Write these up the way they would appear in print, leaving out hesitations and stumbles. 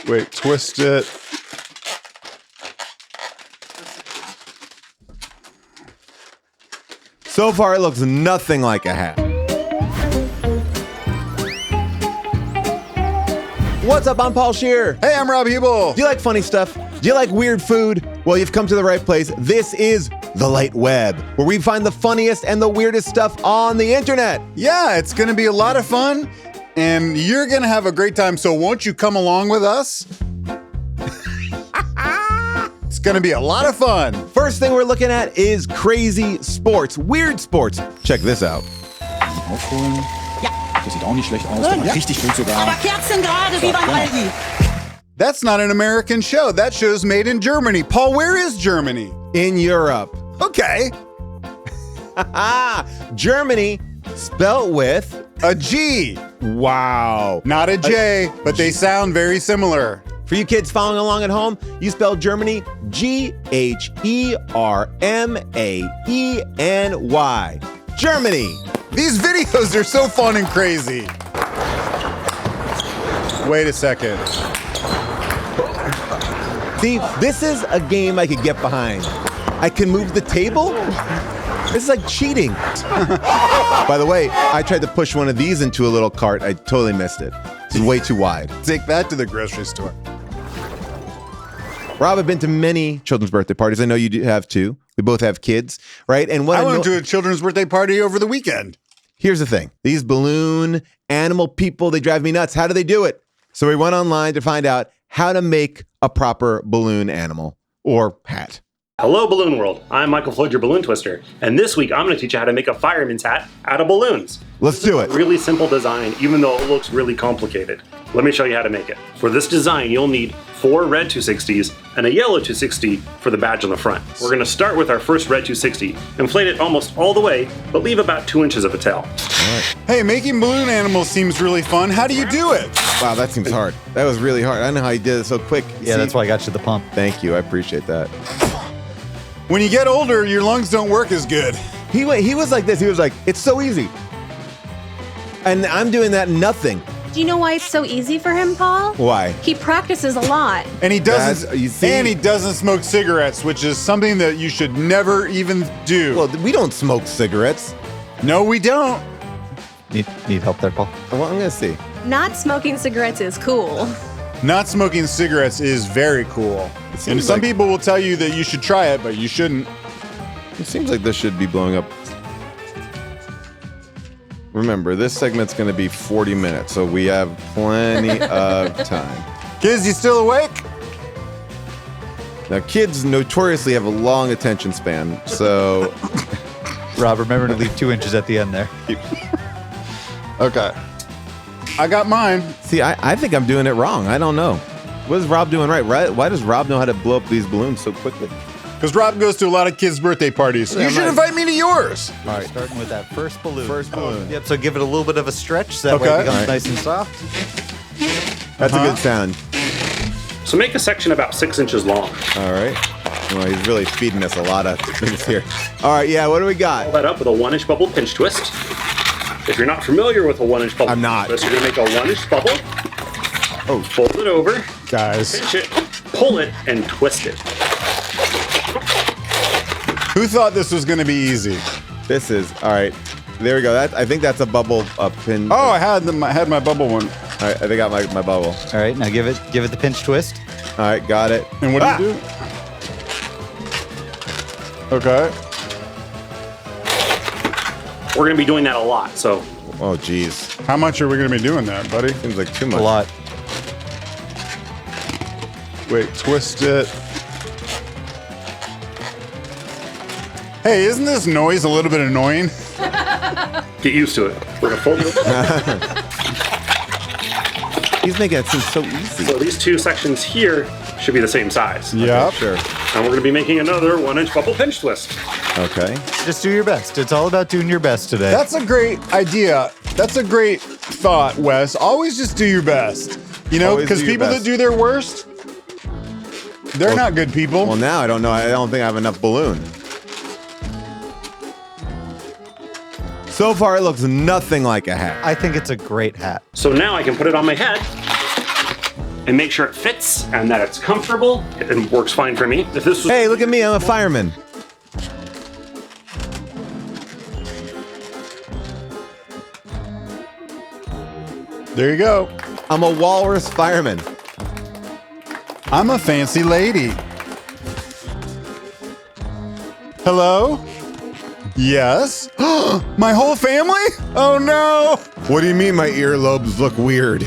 Wait, twist it. So far, it looks nothing like a hat. What's up? I'm Paul Scheer. Hey, I'm Rob Hebel. Do you like funny stuff? Do you like weird food? Well, you've come to the right place. This is The Light Web, where we find the funniest and the weirdest stuff on the internet. Yeah, it's going to be a lot of fun, and you're going to have a great time, so won't you come along with us? It's going to be a lot of fun. First thing we're looking at is crazy sports, weird sports. Check this out. Aufholen. Ja. Das sieht auch nicht schlecht aus. Ja. Richtig gut sogar. Aber kerzengerade wie beim Aldi. That's not an American show. That show's made in Germany. Paul, where is Germany? In Europe. Okay. Germany, spelt with A G. wow. Not a J, but they sound very similar. For you kids following along at home, you spell Germany G-H-E-R-M-A-E-N-Y. Germany. These videos are so fun and crazy. Wait a second. See, this is a game I could get behind. I can move the table? This is like cheating. By the way, I tried to push one of these into a little cart. I totally missed it. It's way too wide. Take that to the grocery store. Rob, I've been to many children's birthday parties. I know you do have too. We both have kids, right? And what I went to a children's birthday party over the weekend. Here's the thing. These balloon animal people, they drive me nuts. How do they do it? So we went online to find out how to make a proper balloon animal or hat. Hello, Balloon World. I'm Michael Floyd, your balloon twister, and this week I'm going to teach you how to make a fireman's hat out of balloons. Let's do it. Really simple design, even though it looks really complicated. Let me show you how to make it. For this design, you'll need 4 red 260s and a yellow 260 for the badge on the front. We're going to start with our first red 260, inflate it almost all the way, but leave about 2 inches of a tail. Hey, making balloon animals seems really fun. How do you do it? Wow, that seems hard. That was really hard. I don't know how you did it so quick. Yeah, that's why I got you the pump. Thank you. I appreciate that. When you get older, your lungs don't work as good. He was like this. He was like, it's so easy. And I'm doing that nothing. Do you know why it's so easy for him, Paul? Why? He practices a lot. And he doesn't You see? and he doesn't smoke cigarettes, which is something that you should never even do. Well, we don't smoke cigarettes. No, we don't. Need help there, Paul? Well, I'm going to see. Not smoking cigarettes is cool. Not smoking cigarettes is very cool. And seems some like- people will tell you that you should try it, but you shouldn't. It seems like this should be blowing up. Remember, this segment's going to be 40 minutes, so we have plenty of time. Kids, you still awake? Now, kids notoriously have a long attention span, so Rob, remember to leave 2 inches at the end there. Okay. I got mine. see, I think I'm doing it wrong. I don't know. What is Rob doing right? Why does Rob know how to blow up these balloons so quickly? Because Rob goes to a lot of kids' birthday parties. You should invite me to yours. All right, starting with that first balloon. First balloon. Yep, so give it a little bit of a stretch so that way Okay. it becomes All right. nice and soft. That's a good sound. So make a section about 6 inches long. All right. Well, he's really feeding us a lot of things here. All right, yeah, what do we got? Roll that up with a 1-inch bubble pinch twist. If you're not familiar with a 1-inch bubble I'm not. pinch twist, you're going to make a 1-inch bubble. Oh. Fold it over, Guys, pinch it, pull it, and twist it. who thought this was going to be easy? This is, all right. There we go. I think that's a bubble pin. Oh, I had my bubble one. All right, I think I got my bubble. All right, now give it the pinch twist. All right, got it. And what do you do? Okay. We're going to be doing that a lot, so Oh, geez. How much are we going to be doing that, buddy? Seems like too much. A lot. Wait, twist it. Hey, isn't this noise a little bit annoying? get used to it. We're going to fold it over. He's making it seem so easy. So these 2 sections here should be the same size. Yep. Sure. And we're going to be making another 1-inch bubble pinch twist. Okay. Just do your best. It's all about doing your best today. That's a great idea. That's a great thought, Wes. Always just do your best. You know, Always because do your people that best. do their worst, they're not good people. Well, now I don't know. I don't think I have enough balloon. So far, it looks nothing like a hat. I think it's a great hat. So now I can put it on my head and make sure it fits and that it's comfortable. It works fine for me. If this was Hey, look at me. I'm a fireman. There you go. I'm a walrus fireman. I'm a fancy lady. Hello? Yes? My whole family? Oh no! What do you mean my earlobes look weird?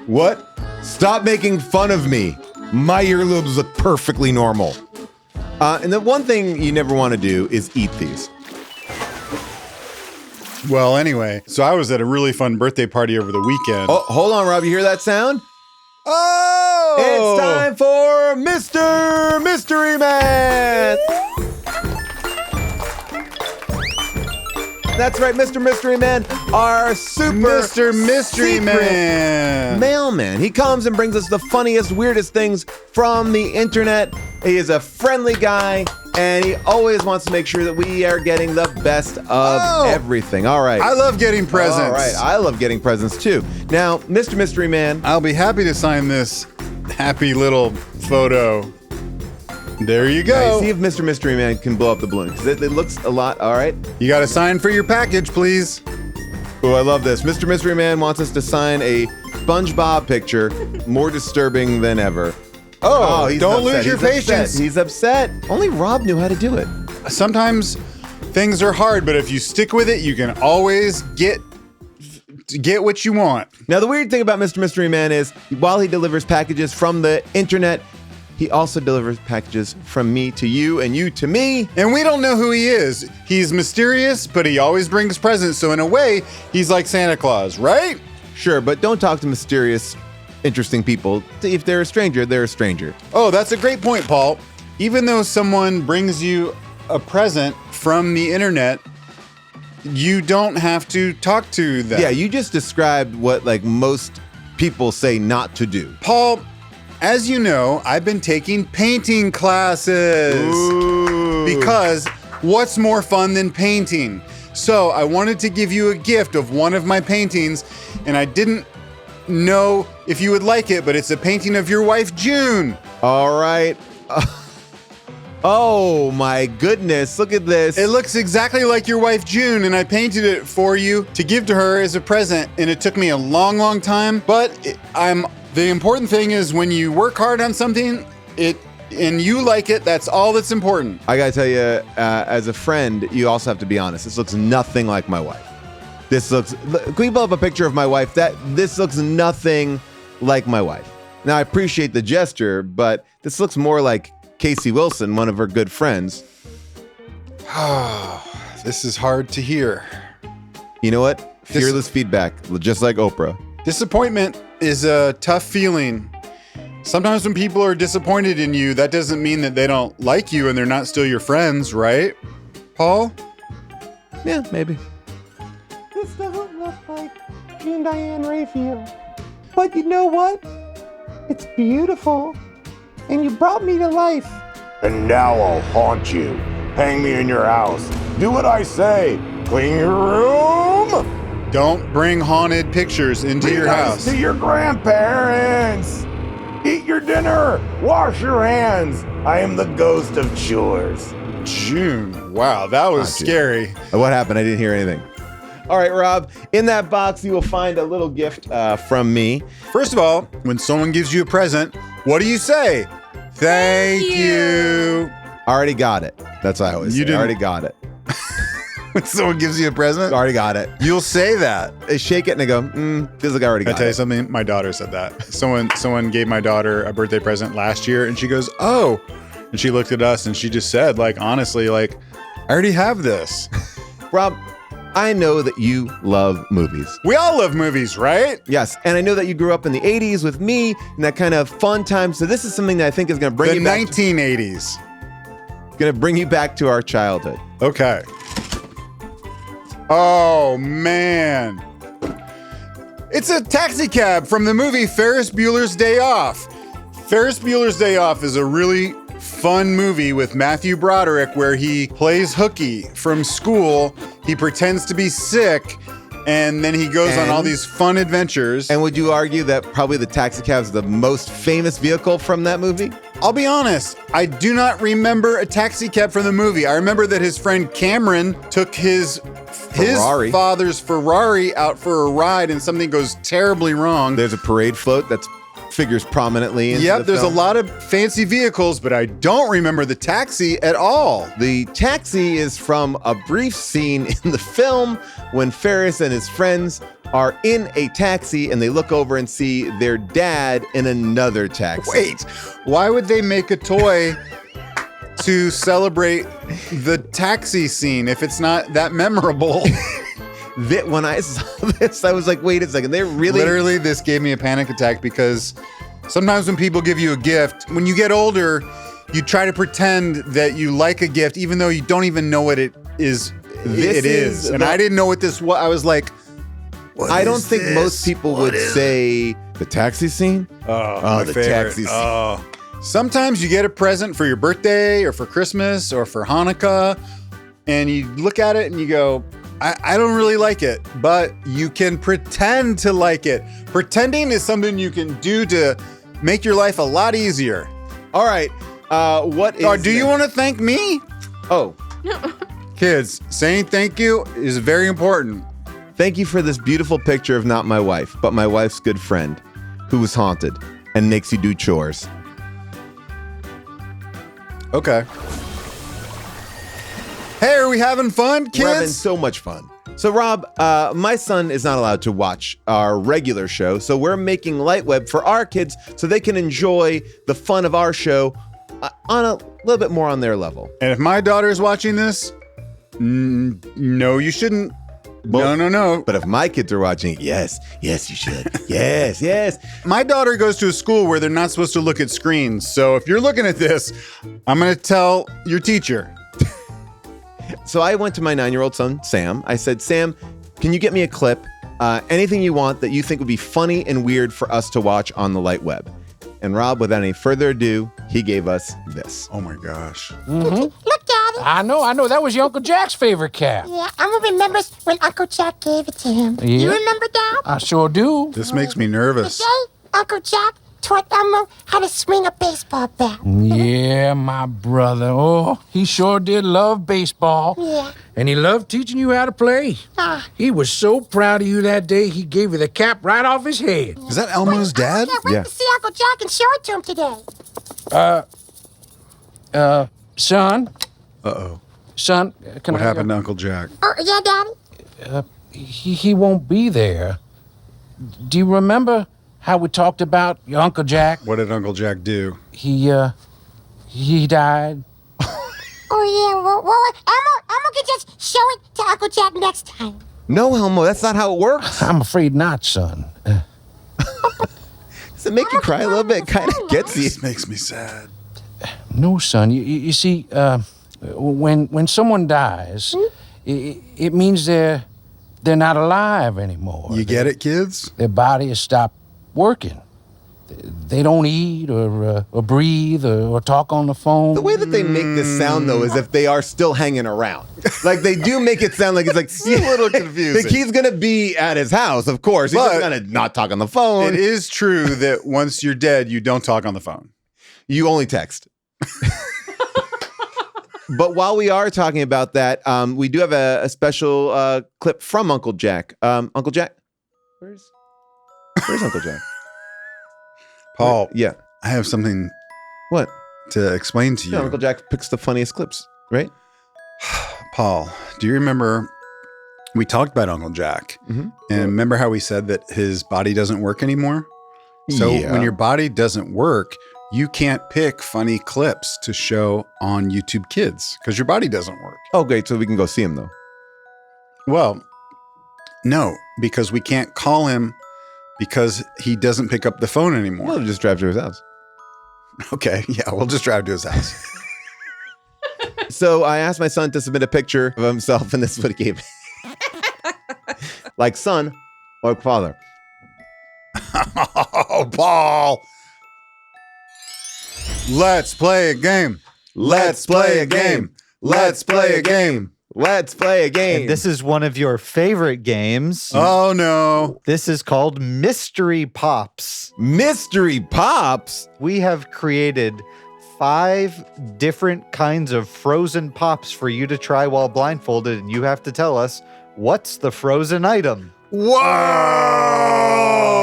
What? Stop making fun of me. My earlobes look perfectly normal. And the one thing you never want to do is eat these. Well, anyway, so I was at a really fun birthday party over the weekend. Oh, hold on, Rob. You hear that sound? Oh! It's time for Mr. Mystery Man. That's right, Mr. Mystery Man, our super Mr. Mystery secret Man. mailman. He comes and brings us the funniest, weirdest things from the internet. He is a friendly guy, and he always wants to make sure that we are getting the best of everything. All right. I love getting presents. All right, I love getting presents too. Now, Mr. Mystery Man. I'll be happy to sign this happy little photo. There you go. See if Mr. Mystery Man can blow up the balloon, because it looks a lot. All right. You got to sign for your package, please. Oh, I love this. Mr. Mystery Man wants us to sign a SpongeBob picture, more disturbing than ever. Oh, he's don't upset. lose your He's upset. patience. He's upset. Only Rob knew how to do it. Sometimes things are hard, but if you stick with it, you can always get what you want. Now, the weird thing about Mr. Mystery Man is, while he delivers packages from the internet, he also delivers packages from me to you and you to me. And we don't know who he is. He's mysterious, but he always brings presents. So in a way, he's like Santa Claus, right? Sure, but don't talk to mysterious, interesting people. If they're a stranger, they're a stranger. Oh, that's a great point, Paul. Even though someone brings you a present from the internet, you don't have to talk to them. Yeah, you just described what like most people say not to do. Paul, as you know, I've been taking painting classes. Ooh. Because what's more fun than painting? So I wanted to give you a gift of one of my paintings, and I didn't know if you would like it, but it's a painting of your wife, June. All right. Oh my goodness, look at this. It looks exactly like your wife, June, and I painted it for you to give to her as a present, and it took me a long, long time, but the important thing is when you work hard on something, and you like it, that's all that's important. I gotta tell you, as a friend, you also have to be honest. This looks nothing like my wife. Can we pull up a picture of my wife? This looks nothing like my wife. Now, I appreciate the gesture, but this looks more like Casey Wilson, one of her good friends. This is hard to hear. You know what? Fearless feedback, just like Oprah. Disappointment is a tough feeling. Sometimes when people are disappointed in you, that doesn't mean that they don't like you and they're not still your friends, right? Paul? Yeah, maybe. This doesn't look like June Diane Raphael. But you know what? It's beautiful. And you brought me to life. And now I'll haunt you. Hang me in your house. Do what I say. Clean your room. Don't bring haunted pictures into your house. To your grandparents. Eat your dinner. Wash your hands. I am the ghost of chores. June. Wow, that was scary. What happened? I didn't hear anything. All right, Rob. In that box, you will find a little gift from me. First of all, when someone gives you a present, what do you say? Thank you. Already got it. That's what I always say. Already got it. When someone gives you a present? Already got it. You'll say that. They shake it and they go, feels like I already got it. Can I tell you something? My daughter said that. Someone gave my daughter a birthday present last year and she goes, oh. And she looked at us and she just said, like, honestly, like, I already have this. Rob, I know that you love movies. We all love movies, right? Yes, and I know that you grew up in the 80s with me and that kind of fun time. So this is something that I think is going to bring you back. The 1980s. Going to bring you back to our childhood. Okay. Oh, man. It's a taxi cab from the movie Ferris Bueller's Day Off. Ferris Bueller's Day Off is a really fun movie with Matthew Broderick where he plays hooky from school. He pretends to be sick And then he goes on all these fun adventures. And would you argue that probably the taxi cab is the most famous vehicle from that movie? I'll be honest, I do not remember a taxi cab from the movie. I remember that his friend Cameron took his father's Ferrari out for a ride and something goes terribly wrong. There's a parade float that figures prominently in Yep, there's a lot of fancy vehicles, but I don't remember the taxi at all. The taxi is from a brief scene in the film when Ferris and his friends are in a taxi and they look over and see their dad in another taxi. Wait, why would they make a toy to celebrate the taxi scene if it's not that memorable? When I saw this, I was like, wait a second, they're really... Literally, this gave me a panic attack because sometimes when people give you a gift, when you get older, you try to pretend that you like a gift even though you don't even know what it is. And I didn't know what this was. I was like, I don't think most people would say the taxi scene. Oh, the taxi scene. Sometimes you get a present for your birthday or for Christmas or for Hanukkah, and you look at it and you go, I don't really like it, but you can pretend to like it. Pretending is something you can do to make your life a lot easier. All right. What is... do you want to thank me? Oh. Kids, saying thank you is very important. Thank you for this beautiful picture of not my wife, but my wife's good friend, who was haunted and makes you do chores. Okay. Hey, are we having fun, kids? We're having so much fun. So, Rob, my son is not allowed to watch our regular show, so we're making Lightweb for our kids so they can enjoy the fun of our show on a little bit more on their level. And if my daughter's watching this, no, you shouldn't. Well, no. But if my kids are watching it, yes, you should. Yes. My daughter goes to a school where they're not supposed to look at screens. So if you're looking at this, I'm going to tell your teacher. So I went to my 9-year-old son, Sam. I said, Sam, can you get me a clip? Anything you want that you think would be funny and weird for us to watch on the light web. And Rob, without any further ado, he gave us this. Oh my gosh. Look, Daddy. I know. That was your Uncle Jack's favorite cap. Yeah, I remember when Uncle Jack gave it to him. Yeah. You remember, Dad? I sure do. This makes me nervous. Today, Uncle Jack taught Elmo how to swing a baseball bat. Yeah, my brother. Oh, he sure did love baseball. Yeah. And he loved teaching you how to play. He was so proud of you that day, he gave you the cap right off his head. Is that Elmo's dad? I can't wait to see Uncle Jack and show it to him today. Son? Uh-oh. Son, can What happened to Uncle Jack? Oh, yeah, Daddy? He won't be there. Do you remember how we talked about your Uncle Jack? What did Uncle Jack do? He died. Oh, yeah. Well, Elmo can just show it to Uncle Jack next time. No, Elmo, that's not how it works. I'm afraid not, son. Does it make you cry a little bit? It kind of gets you. This makes me sad. No, son. You see, when someone dies, it means they're not alive anymore. You get it, kids? Their body has stopped working. They don't eat or breathe or talk on the phone. The way that they make this sound, though, is if they are still hanging around. Like, they do make it sound like it's like a little confusing. Like he's going to be at his house, of course. He's But going to not talk on the phone. It is true that once you're dead, you don't talk on the phone. You only text. But while we are talking about that, we do have a special clip from Uncle Jack. Uncle Jack? Where's Uncle Jack? Paul, Yeah. I have something What? to explain to you. Yeah, Uncle Jack picks the funniest clips, right? Paul, do you remember we talked about Uncle Jack? Mm-hmm. And remember how we said that his body doesn't work anymore? So Yeah. when your body doesn't work, you can't pick funny clips to show on YouTube Kids because your body doesn't work. Oh, great. So we can go see him, though. Well, no, because we can't call him because he doesn't pick up the phone anymore. We'll just drive to his house. Okay, yeah, we'll just drive to his house. So I asked my son to submit a picture of himself, and this is what he gave me. Like son or father. Oh, Paul. Let's play a game. Let's play a game. Let's play a game. Let's play a game. And this is one of your favorite games. Oh no. This is called Mystery Pops. Mystery Pops? We have created 5 different kinds of frozen pops for you to try while blindfolded, and you have to tell us what's the frozen item.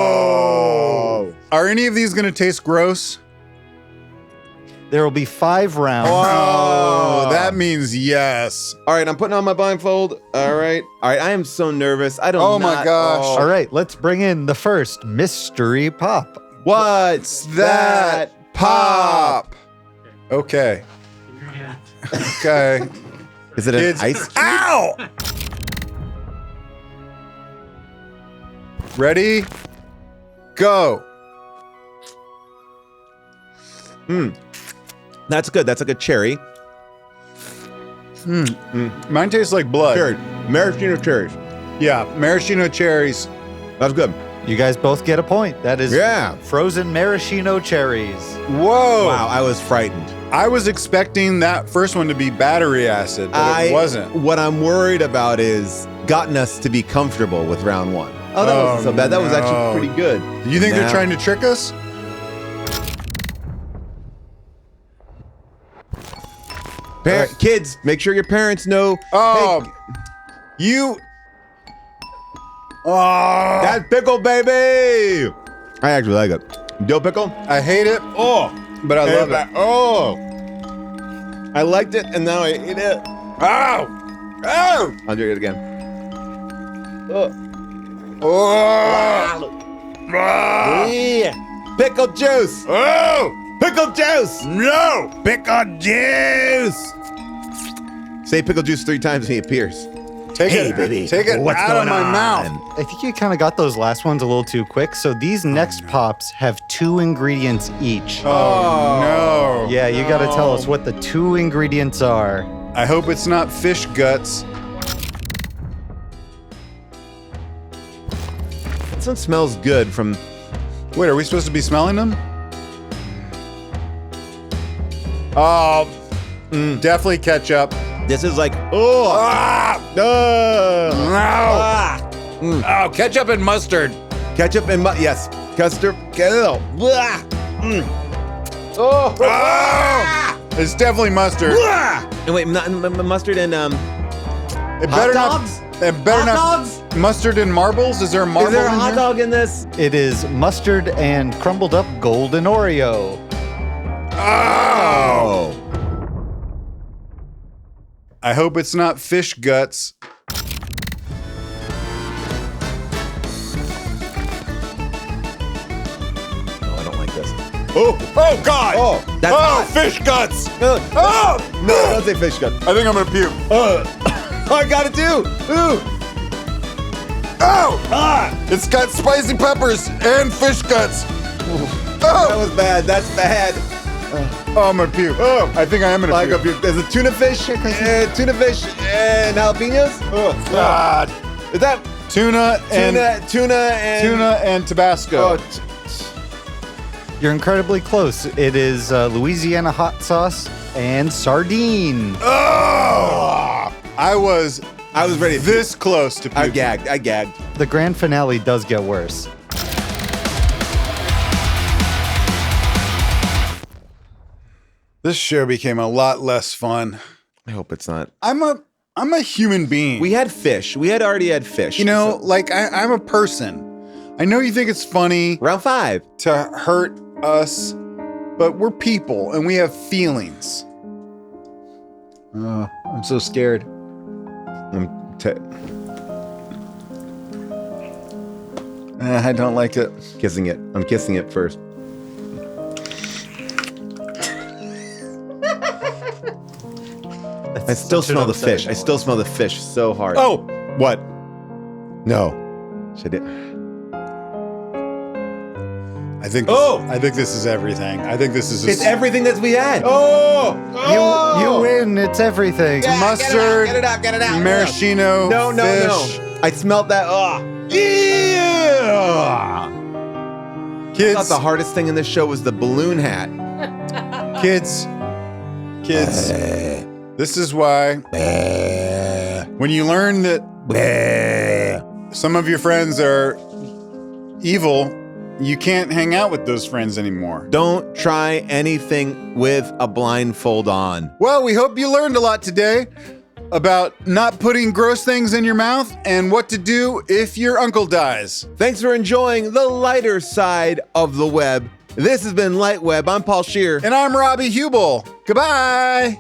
Whoa! Are any of these going to taste gross? There will be 5 rounds. Oh, that means yes. All right, I'm putting on my blindfold. All right. I am so nervous. I don't Oh my gosh. All right, let's bring in the first mystery pop. What's That pop. Okay. Okay. Is it an Kids. ice? Ow! Ready? Go. That's good. That's like a cherry. Mine tastes like blood. Cherry. Maraschino cherries. Yeah, maraschino cherries. That's good. You guys both get a point. That is Yeah. frozen maraschino cherries. Whoa. Wow, I was frightened. I was expecting that first one to be battery acid, but it wasn't. What I'm worried about is gotten us to be comfortable with round 1. Oh, that wasn't so bad. That was no. actually pretty good. Do you think they're Now- trying to trick us? Kids, make sure your parents know. Oh, Hey, you. Oh, that pickle, baby. I actually like it. Dill pickle? I hate it. Oh, but I love it. Oh, I liked it, and now I eat it. Ow! Ow! I'll do it again. Oh! Yeah. Pickle juice. Oh! Pickle juice. No! Pickle juice! Say pickle juice 3 times and he appears. Take it, baby. Take it What's out of going my on? mouth. I think you kind of got those last ones a little too quick. So these next pops have 2 ingredients each. Oh, no. Yeah, you got to tell us what the 2 ingredients are. I hope it's not fish guts. This one smells good from. Wait, are we supposed to be smelling them? Oh, definitely ketchup. This is like. Oh. Oh, ketchup and mustard. Ketchup and yes. Custard. Oh. It's definitely mustard. And wait, mustard and It hot better dogs? not. It better Hot not. dogs? Mustard and marbles? Is there a marble Is there a in hot here? dog in this? It is mustard and crumbled up golden Oreo. Oh. I hope it's not fish guts. Oh, I don't like this. Oh God! Oh, that's hot. fish guts! No, Oh! no, don't say fish gut. I think I'm gonna puke. Oh, I got it too. Ooh. Oh! It's got spicy peppers and fish guts. That Oh! was bad. That's bad. Oh, I'm gonna puke. Oh, I think I am gonna Like puke. there's a tuna fish and jalapenos. Oh God! Is that Tuna and tuna and Tabasco. Oh, You're incredibly close. It is Louisiana hot sauce and sardine. Oh! I was ready. this close to I puking. gagged. The grand finale does get worse. This show became a lot less fun. I hope it's not. I'm a human being. We had fish. We had already had fish. You know, like I'm a person. I know you think it's funny round 5 to hurt us, but we're people and we have feelings. Oh, I'm so scared. I don't like it. Kissing it. I'm kissing it first. I still smell the fish. I still smell the fish so hard. Oh, what? No. Should it? I think. I think this is everything. I think this is. It's everything that we had. You win. It's everything. Mustard. Get it out. Maraschino. No. Fish. I smelled that. Yeah. I Kids. thought the hardest thing in this show was the balloon hat. Kids. This is why When you learn that some of your friends are evil, you can't hang out with those friends anymore. Don't try anything with a blindfold on. Well, we hope you learned a lot today about not putting gross things in your mouth and what to do if your uncle dies. Thanks for enjoying the lighter side of the web. This has been Light Web. I'm Paul Scheer. And I'm Robbie Hubel. Goodbye.